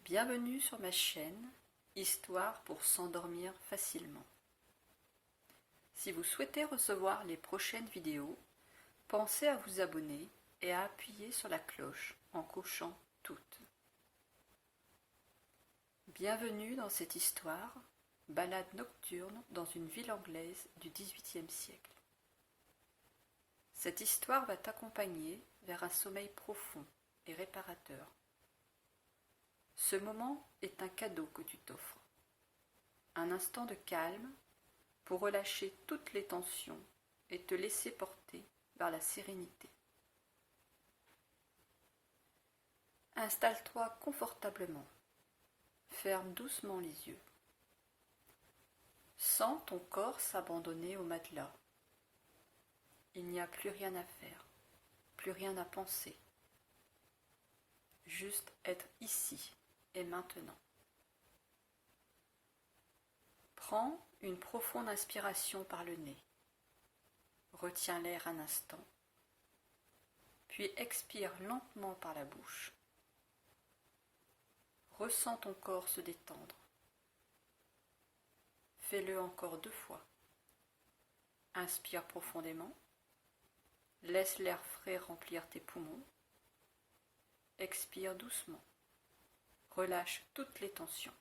Bienvenue sur ma chaîne, Histoire pour s'endormir facilement. Si vous souhaitez recevoir les prochaines vidéos, pensez à vous abonner et à appuyer sur la cloche en cochant toutes. Bienvenue dans cette histoire, balade nocturne dans une ville anglaise du XVIIIe siècle. Cette histoire va t'accompagner vers un sommeil profond et réparateur. Ce moment est un cadeau que tu t'offres. Un instant de calme pour relâcher toutes les tensions et te laisser porter vers la sérénité. Installe-toi confortablement. Ferme doucement les yeux. Sens ton corps s'abandonner au matelas. Il n'y a plus rien à faire, plus rien à penser. Juste être ici et maintenant. Prends une profonde inspiration par le nez. Retiens l'air un instant, puis expire lentement par la bouche. Ressens ton corps se détendre. Fais-le encore 2 fois. Inspire profondément. Laisse l'air frais remplir tes poumons. Expire doucement. Relâche toutes les tensions.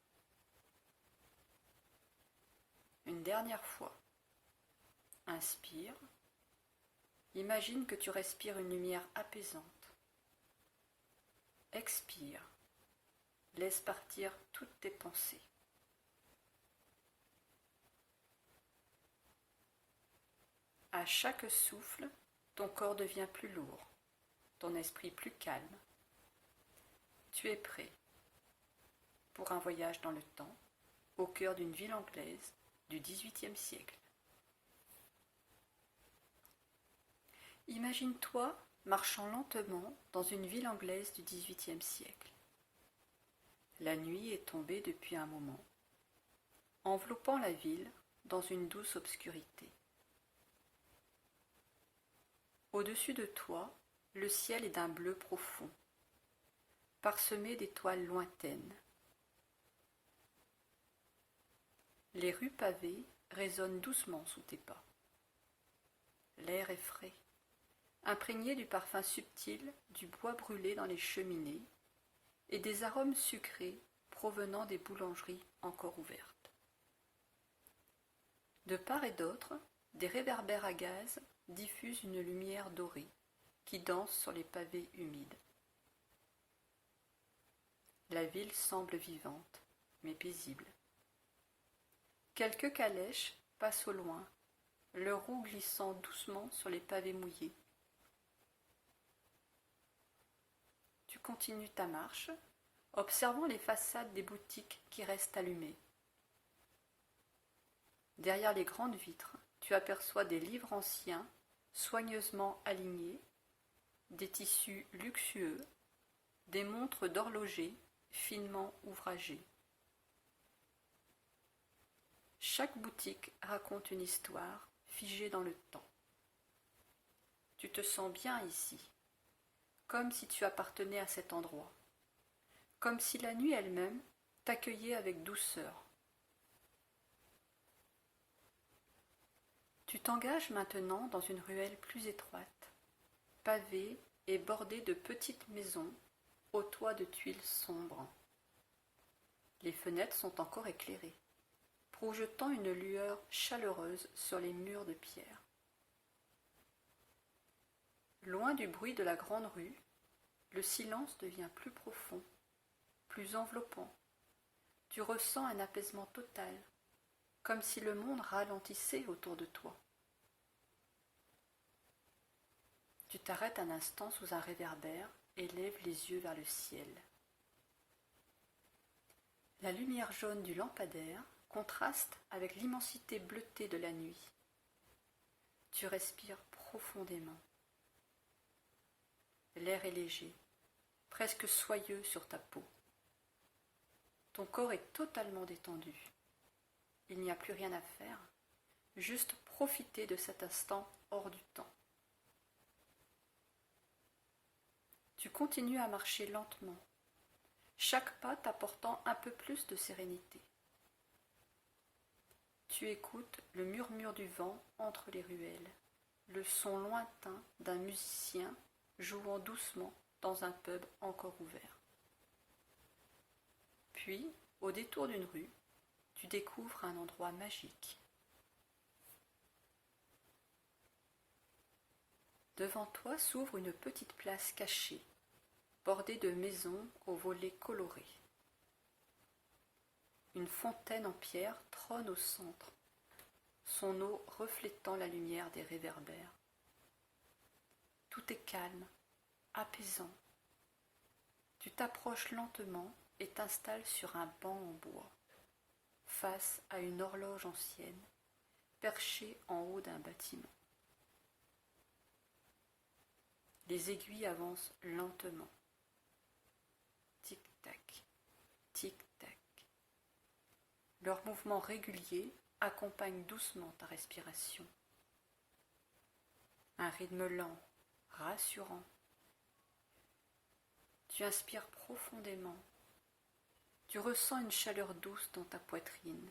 Une dernière fois. Inspire. Imagine que tu respires une lumière apaisante. Expire. Laisse partir toutes tes pensées. À chaque souffle, ton corps devient plus lourd, ton esprit plus calme. Tu es prêt pour un voyage dans le temps, au cœur d'une ville anglaise du XVIIIe siècle. Imagine-toi marchant lentement dans une ville anglaise du XVIIIe siècle. La nuit est tombée depuis un moment, enveloppant la ville dans une douce obscurité. Au-dessus de toi, le ciel est d'un bleu profond, parsemé d'étoiles lointaines. Les rues pavées résonnent doucement sous tes pas. L'air est frais, imprégné du parfum subtil du bois brûlé dans les cheminées et des arômes sucrés provenant des boulangeries encore ouvertes. De part et d'autre, des réverbères à gaz diffusent une lumière dorée qui danse sur les pavés humides. La ville semble vivante, mais paisible. Quelques calèches passent au loin, leurs roues glissant doucement sur les pavés mouillés. Tu continues ta marche, observant les façades des boutiques qui restent allumées. Derrière les grandes vitres, tu aperçois des livres anciens, soigneusement alignés, des tissus luxueux, des montres d'horloger finement ouvragées. Chaque boutique raconte une histoire figée dans le temps. Tu te sens bien ici, comme si tu appartenais à cet endroit, comme si la nuit elle-même t'accueillait avec douceur. Tu t'engages maintenant dans une ruelle plus étroite, pavée et bordée de petites maisons aux toits de tuiles sombres. Les fenêtres sont encore éclairées, projetant une lueur chaleureuse sur les murs de pierre. Loin du bruit de la grande rue, le silence devient plus profond, plus enveloppant. Tu ressens un apaisement total, comme si le monde ralentissait autour de toi. Tu t'arrêtes un instant sous un réverbère et lèves les yeux vers le ciel. La lumière jaune du lampadaire contraste avec l'immensité bleutée de la nuit. Tu respires profondément. L'air est léger, presque soyeux sur ta peau. Ton corps est totalement détendu. Il n'y a plus rien à faire, juste profiter de cet instant hors du temps. Tu continues à marcher lentement, chaque pas t'apportant un peu plus de sérénité. Tu écoutes le murmure du vent entre les ruelles, le son lointain d'un musicien jouant doucement dans un pub encore ouvert. Puis, au détour d'une rue, tu découvres un endroit magique. Devant toi s'ouvre une petite place cachée, bordée de maisons aux volets colorés. Une fontaine en pierre trône au centre, son eau reflétant la lumière des réverbères. Tout est calme, apaisant. Tu t'approches lentement et t'installes sur un banc en bois, face à une horloge ancienne, perchée en haut d'un bâtiment. Les aiguilles avancent lentement. Tic-tac, tic-tac. Leur mouvement régulier accompagne doucement ta respiration. Un rythme lent, rassurant. Tu inspires profondément. Tu ressens une chaleur douce dans ta poitrine,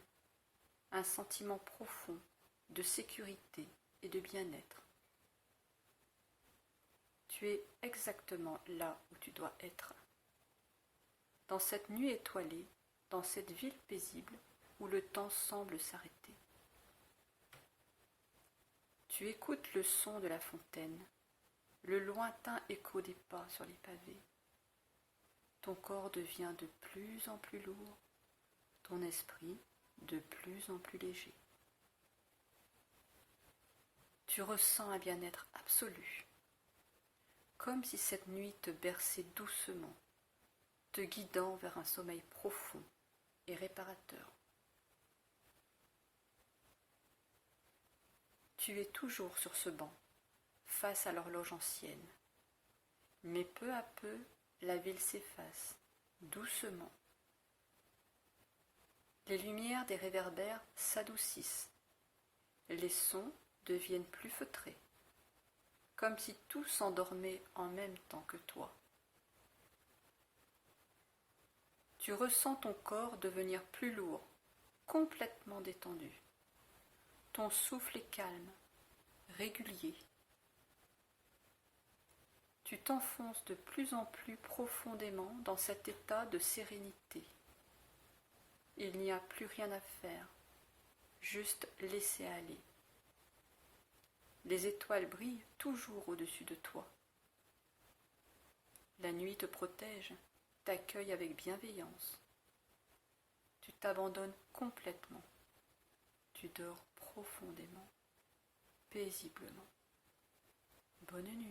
un sentiment profond de sécurité et de bien-être. Tu es exactement là où tu dois être. Dans cette nuit étoilée, dans cette ville paisible où le temps semble s'arrêter. Tu écoutes le son de la fontaine, le lointain écho des pas sur les pavés. Ton corps devient de plus en plus lourd, ton esprit de plus en plus léger. Tu ressens un bien-être absolu, comme si cette nuit te berçait doucement, te guidant vers un sommeil profond et réparateur. Tu es toujours sur ce banc, face à l'horloge ancienne, mais peu à peu, la ville s'efface, doucement. Les lumières des réverbères s'adoucissent. Les sons deviennent plus feutrés, comme si tout s'endormait en même temps que toi. Tu ressens ton corps devenir plus lourd, complètement détendu. Ton souffle est calme, régulier. Tu t'enfonces de plus en plus profondément dans cet état de sérénité. Il n'y a plus rien à faire, juste laisser aller. Les étoiles brillent toujours au-dessus de toi. La nuit te protège, t'accueille avec bienveillance. Tu t'abandonnes complètement. Tu dors profondément, paisiblement. Bonne nuit.